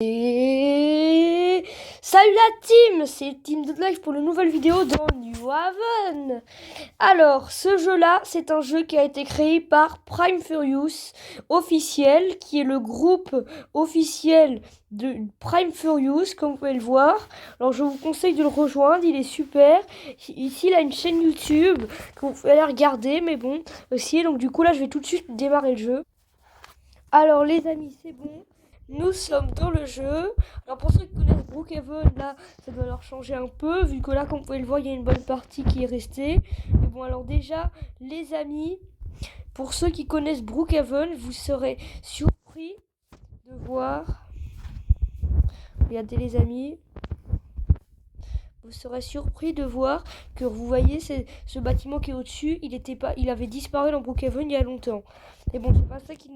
Et salut la team, c'est Team de Life pour une nouvelle vidéo dans New Haven. Alors, ce jeu-là, c'est un jeu qui a été créé par Prime Furious officiel, qui est le groupe officiel de Prime Furious, comme vous pouvez le voir. Alors, je vous conseille de le rejoindre, il est super. Ici, il a une chaîne YouTube que vous pouvez aller regarder, mais bon, aussi. Donc, du coup, là, je vais tout de suite démarrer le jeu. Alors, les amis, c'est bon. Nous sommes dans le jeu. Alors pour ceux qui connaissent Brookhaven, là, ça doit leur changer un peu, vu que là, comme vous pouvez le voir, il y a une bonne partie qui est restée. Mais bon, alors déjà, les amis, pour ceux qui connaissent Brookhaven, vous serez surpris de voir... Regardez les amis. Vous serez surpris de voir que vous voyez ce bâtiment qui est au-dessus, il avait disparu dans Brookhaven il y a longtemps. Et bon, c'est pas ça qui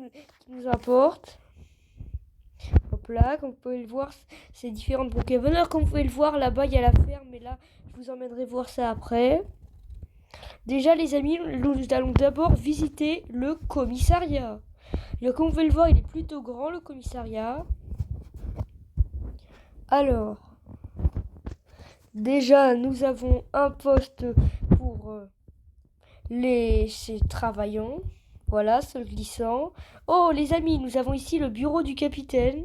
nous importe. Hop là, comme vous pouvez le voir, c'est différent de Brookhaven. Alors, comme vous pouvez le voir, là-bas, il y a la ferme, mais là, je vous emmènerai voir ça après. Déjà, les amis, nous allons d'abord visiter le commissariat. Et comme vous pouvez le voir, il est plutôt grand, le commissariat. Alors, déjà, nous avons un poste pour les travaillants. Voilà, sol glissant. Oh, les amis, nous avons ici le bureau du capitaine.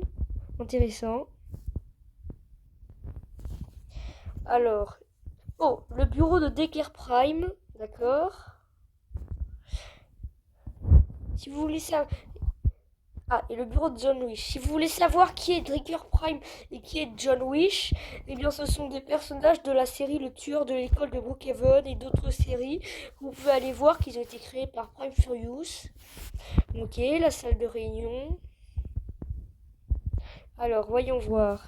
Intéressant. Alors, oh, le bureau de Decker Prime, d'accord. Si vous voulez savoir... Ah, et le bureau de John Wish. Si vous voulez savoir qui est Decker Prime et qui est John Wish, eh bien ce sont des personnages de la série Le Tueur de l'école de Brookhaven et d'autres séries. Vous pouvez aller voir qu'ils ont été créés par Prime Furious. Ok, la salle de réunion. Alors, voyons voir.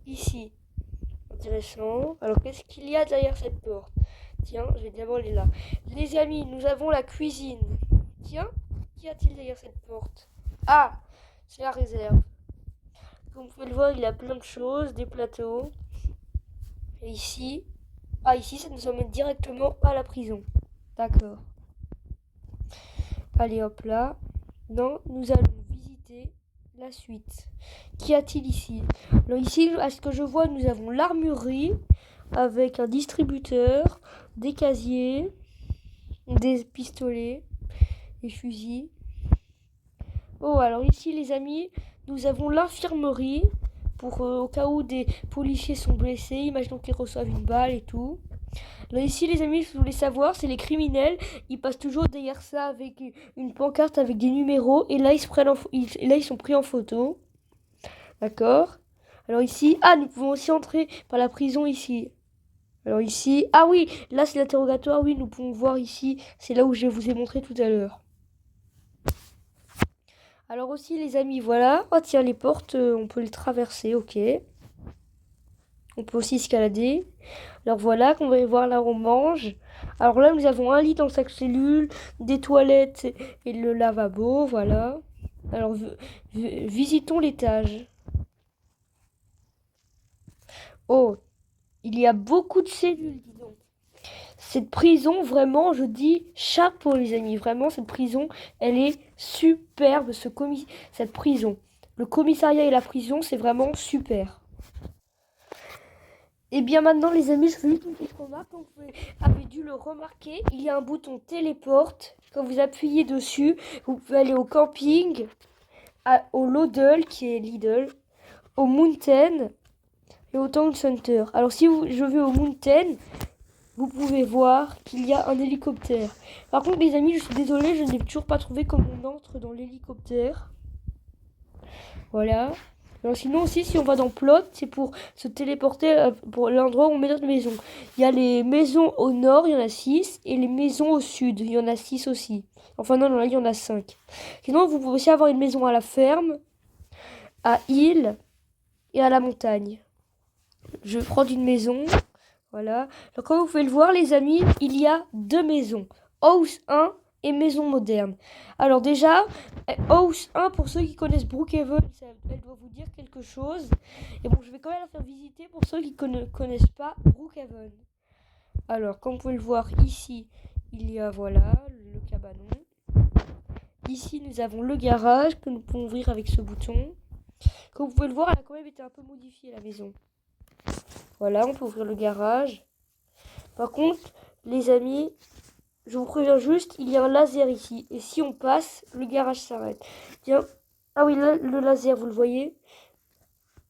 Ici. Intéressant. Alors, qu'est-ce qu'il y a derrière cette porte? Tiens, je vais d'abord aller là. Les amis, nous avons la cuisine. Tiens, qu'y a-t-il derrière cette porte? Ah, c'est la réserve. Comme vous pouvez le voir, il y a plein de choses, des plateaux. Et ici, ici, ça nous emmène directement à la prison. D'accord. Allez, hop là. Non, nous allons visiter la suite. Qu'y a-t-il ici? Alors ici, à ce que je vois, nous avons l'armurerie avec un distributeur, des casiers, des pistolets, des fusils. Oh, alors ici, les amis, nous avons l'infirmerie pour au cas où des policiers sont blessés. Imaginons qu'ils reçoivent une balle et tout. Là, ici, les amis, si vous voulez savoir, c'est les criminels. Ils passent toujours derrière ça avec une pancarte avec des numéros. Et là, ils sont pris en photo. D'accord. Alors ici, nous pouvons aussi entrer par la prison ici. Alors ici, oui, là c'est l'interrogatoire, oui, nous pouvons voir ici, c'est là où je vous ai montré tout à l'heure. Alors aussi les amis, voilà, oh tiens, les portes, on peut les traverser, ok. On peut aussi escalader. Alors voilà, qu'on va voir là on mange. Alors là nous avons un lit dans chaque cellule, des toilettes et le lavabo, voilà. Alors visitons l'étage. Oh, il y a beaucoup de cellules, dis donc. Cette prison, vraiment, je dis chapeau, les amis. Vraiment, cette prison, elle est superbe, cette prison. Le commissariat et la prison, c'est vraiment super. Et bien maintenant, les amis, je fais une petite remarque. Comme vous avez dû le remarquer, il y a un bouton téléporte. Quand vous appuyez dessus, vous pouvez aller au camping, au Lodel, qui est Lidl, au Mountain et au Town Center. Alors si je vais au Mountain, vous pouvez voir qu'il y a un hélicoptère. Par contre, les amis, je suis désolée, je n'ai toujours pas trouvé comment on entre dans l'hélicoptère. Voilà. Alors sinon aussi, si on va dans Plot, c'est pour se téléporter pour l'endroit où on met notre maison. Il y a les maisons au nord, il y en a 6, et les maisons au sud, il y en a 6 aussi. Enfin non, là, il y en a 5. Sinon, vous pouvez aussi avoir une maison à la ferme, à île et à la montagne. Je vais prendre une maison. Voilà. Donc, comme vous pouvez le voir, les amis, il y a 2 maisons. House 1 et maison moderne. Alors déjà, House 1, pour ceux qui connaissent Brookhaven, elle doit vous dire quelque chose. Et bon, je vais quand même la faire visiter pour ceux qui ne connaissent pas Brookhaven. Alors, comme vous pouvez le voir, ici, il y a, voilà, le cabanon. Ici, nous avons le garage que nous pouvons ouvrir avec ce bouton. Comme vous pouvez le voir, elle a quand même été un peu modifiée, la maison. Voilà, on peut ouvrir le garage. Par contre, les amis, je vous préviens juste, il y a un laser ici. Et si on passe, le garage s'arrête. Tiens. Ah oui, là, le laser, vous le voyez?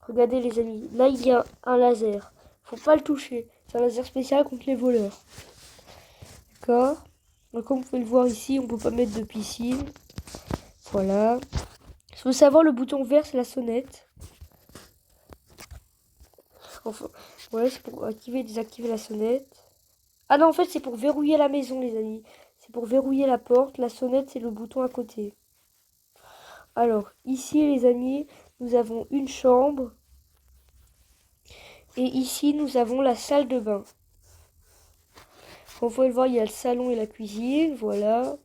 Regardez les amis, là il y a un laser. Faut pas le toucher. C'est un laser spécial contre les voleurs. D'accord? Donc, comme vous pouvez le voir ici, on peut pas mettre de piscine. Voilà. Il faut savoir, le bouton vert, c'est la sonnette. Enfin, ouais, c'est pour activer et désactiver la sonnette. Ah non, en fait, c'est pour verrouiller la maison, les amis. C'est pour verrouiller la porte. La sonnette, c'est le bouton à côté. Alors, ici, les amis, nous avons une chambre. Et ici, nous avons la salle de bain. Comme vous pouvez le voir, il y a le salon et la cuisine. Voilà.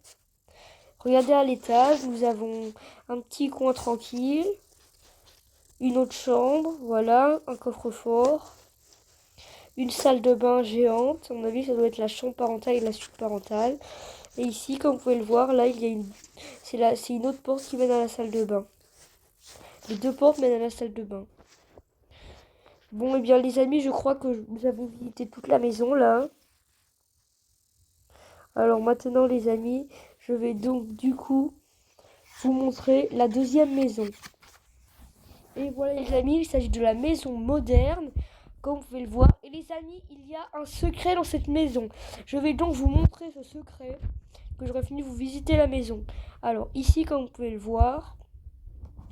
Regardez à l'étage, nous avons un petit coin tranquille. Une autre chambre, voilà, un coffre-fort. Une salle de bain géante. À mon avis, ça doit être la chambre parentale et la suite parentale. Et ici, comme vous pouvez le voir, là, il y a une... C'est une autre porte qui mène à la salle de bain. Les deux portes mènent à la salle de bain. Bon, et bien, les amis, je crois que nous avons visité toute la maison, là. Alors maintenant, les amis, je vais donc, du coup, vous montrer la deuxième maison. Et voilà, les amis, il s'agit de la maison moderne, comme vous pouvez le voir. Et les amis, il y a un secret dans cette maison. Je vais donc vous montrer ce secret, que j'aurais fini de vous visiter la maison. Alors, ici, comme vous pouvez le voir,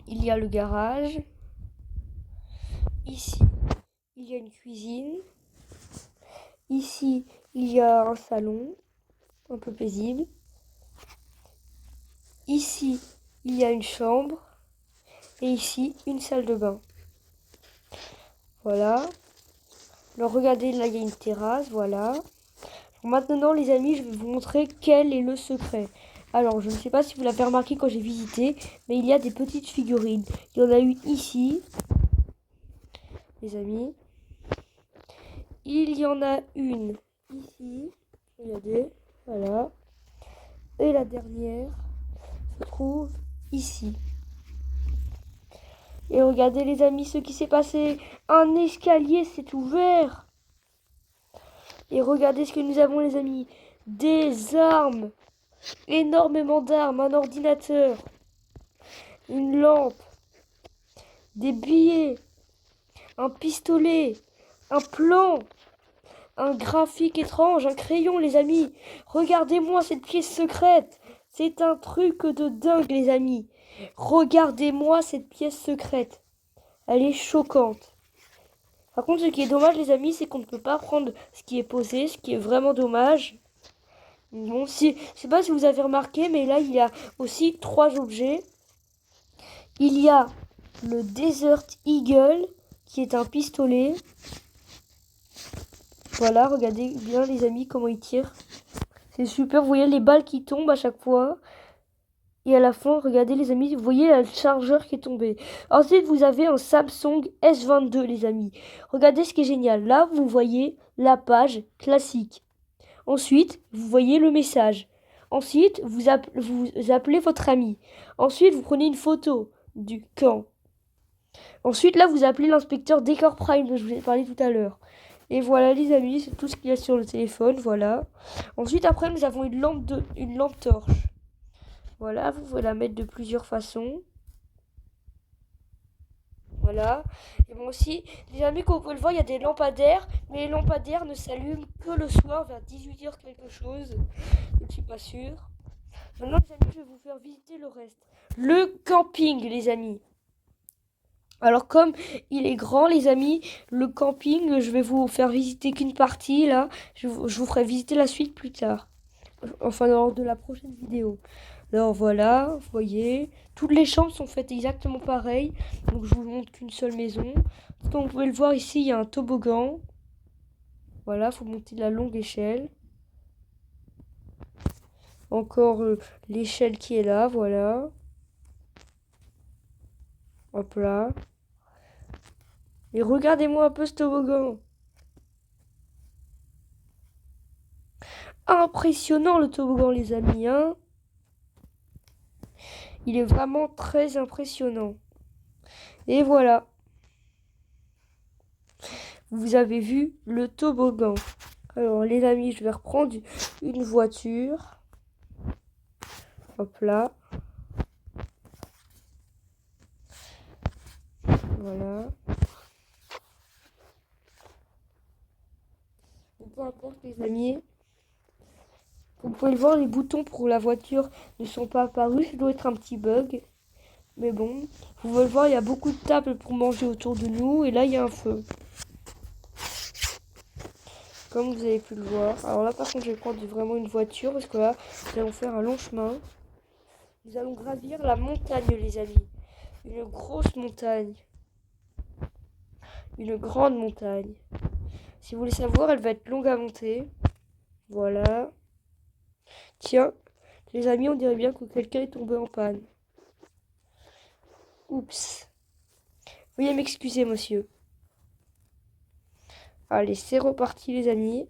il y a le garage. Ici, il y a une cuisine. Ici, il y a un salon, un peu paisible. Ici, il y a une chambre. Et ici, une salle de bain. Voilà. Alors, regardez, là, il y a une terrasse, voilà. Maintenant, les amis, je vais vous montrer quel est le secret. Alors, je ne sais pas si vous l'avez remarqué quand j'ai visité, mais il y a des petites figurines. Il y en a une ici, les amis. Il y en a une ici. Regardez, voilà. Et la dernière se trouve ici. Et regardez, les amis, ce qui s'est passé. Un escalier s'est ouvert. Et regardez ce que nous avons, les amis. Des armes. Énormément d'armes. Un ordinateur. Une lampe. Des billets. Un pistolet. Un plan. Un graphique étrange. Un crayon, les amis. Regardez-moi cette pièce secrète. C'est un truc de dingue, les amis. Regardez-moi cette pièce secrète. Elle est choquante. Par contre, ce qui est dommage, les amis, c'est qu'on ne peut pas prendre ce qui est posé, ce qui est vraiment dommage. Bon, je sais pas si vous avez remarqué, mais là, il y a aussi 3 objets. Il y a le Desert Eagle, qui est un pistolet. Voilà, regardez bien, les amis, comment il tire. C'est super, vous voyez les balles qui tombent à chaque fois. Et à la fin, regardez les amis, vous voyez le chargeur qui est tombé. Ensuite, vous avez un Samsung S22, les amis. Regardez ce qui est génial. Là, vous voyez la page classique. Ensuite, vous voyez le message. Ensuite, vous appelez votre ami. Ensuite, vous prenez une photo du camp. Ensuite, là, vous appelez l'inspecteur Decor Prime, dont je vous ai parlé tout à l'heure. Et voilà, les amis, c'est tout ce qu'il y a sur le téléphone, voilà. Ensuite, après, nous avons une lampe torche. Voilà, vous pouvez la mettre de plusieurs façons. Voilà. Et bon aussi, les amis, comme vous pouvez le voir, il y a des lampadaires. Mais les lampadaires ne s'allument que le soir, vers 18h quelque chose. Je ne suis pas sûre. Maintenant, les amis, je vais vous faire visiter le reste. Le camping, les amis. Alors, comme il est grand, les amis, le camping, je vais vous faire visiter qu'une partie, là. Je vous ferai visiter la suite plus tard. Enfin, lors de la prochaine vidéo. Alors voilà, vous voyez, toutes les chambres sont faites exactement pareil. Donc je vous montre qu'une seule maison. Comme vous pouvez le voir ici, il y a un toboggan. Voilà, il faut monter la longue échelle. Encore l'échelle qui est là, voilà. Hop là. Et regardez-moi un peu ce toboggan. Impressionnant le toboggan, les amis, hein. Il est vraiment très impressionnant. Et voilà. Vous avez vu le toboggan. Alors les amis, je vais reprendre une voiture. Hop là. Voilà. Peu importe les amis. Vous pouvez le voir, les boutons pour la voiture ne sont pas apparus. Ça doit être un petit bug. Mais bon, vous pouvez le voir, il y a beaucoup de tables pour manger autour de nous. Et là, il y a un feu. Comme vous avez pu le voir. Alors là, par contre, je vais prendre vraiment une voiture. Parce que là, nous allons faire un long chemin. Nous allons gravir la montagne, les amis. Une grosse montagne. Une grande montagne. Si vous voulez savoir, elle va être longue à monter. Voilà. Tiens, les amis, on dirait bien que quelqu'un est tombé en panne. Oups. Veuillez m'excuser, monsieur. Allez, c'est reparti, les amis.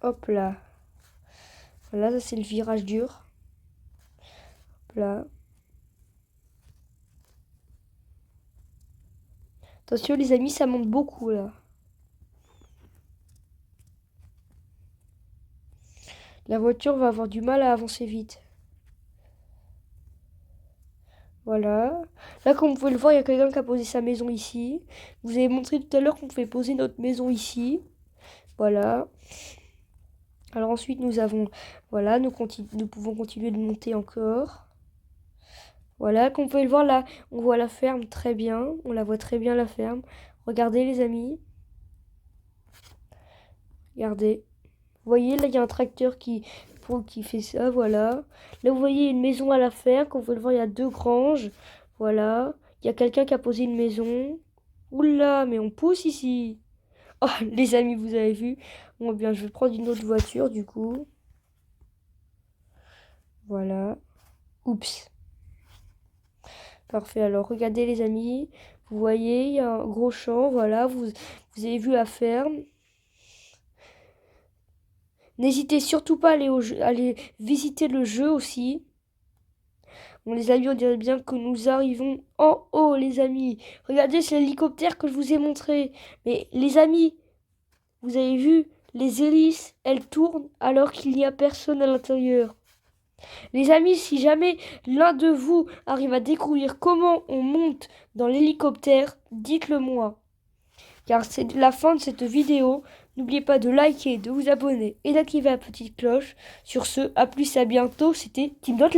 Hop là. Voilà, ça c'est le virage dur. Hop là. Attention, les amis, ça monte beaucoup, là. La voiture va avoir du mal à avancer vite. Voilà. Là, comme vous pouvez le voir, il y a quelqu'un qui a posé sa maison ici. Je vous avez montré tout à l'heure qu'on pouvait poser notre maison ici. Voilà. Alors ensuite, nous avons... Voilà, nous pouvons continuer de monter encore. Voilà, comme vous pouvez le voir, là, on voit la ferme très bien. On la voit très bien, la ferme. Regardez, les amis. Regardez. Vous voyez, là, il y a un tracteur qui fait ça, voilà. Là, vous voyez une maison à la ferme. Comme vous pouvez le voir, il y a 2 granges. Voilà. Il y a quelqu'un qui a posé une maison. Oula, mais on pousse ici. Oh, les amis, vous avez vu. Bon, bien, je vais prendre une autre voiture, du coup. Voilà. Oups. Parfait. Alors, regardez, les amis. Vous voyez, il y a un gros champ. Voilà. Vous avez vu la ferme. N'hésitez surtout pas à aller visiter le jeu aussi. Bon, les amis, on dirait bien que nous arrivons en haut, les amis. Regardez, c'est l'hélicoptère que je vous ai montré. Mais les amis, vous avez vu, les hélices, elles tournent alors qu'il n'y a personne à l'intérieur. Les amis, si jamais l'un de vous arrive à découvrir comment on monte dans l'hélicoptère, dites-le moi. Car c'est la fin de cette vidéo. N'oubliez pas de liker, de vous abonner et d'activer la petite cloche. Sur ce, à plus, à bientôt. C'était Team Live.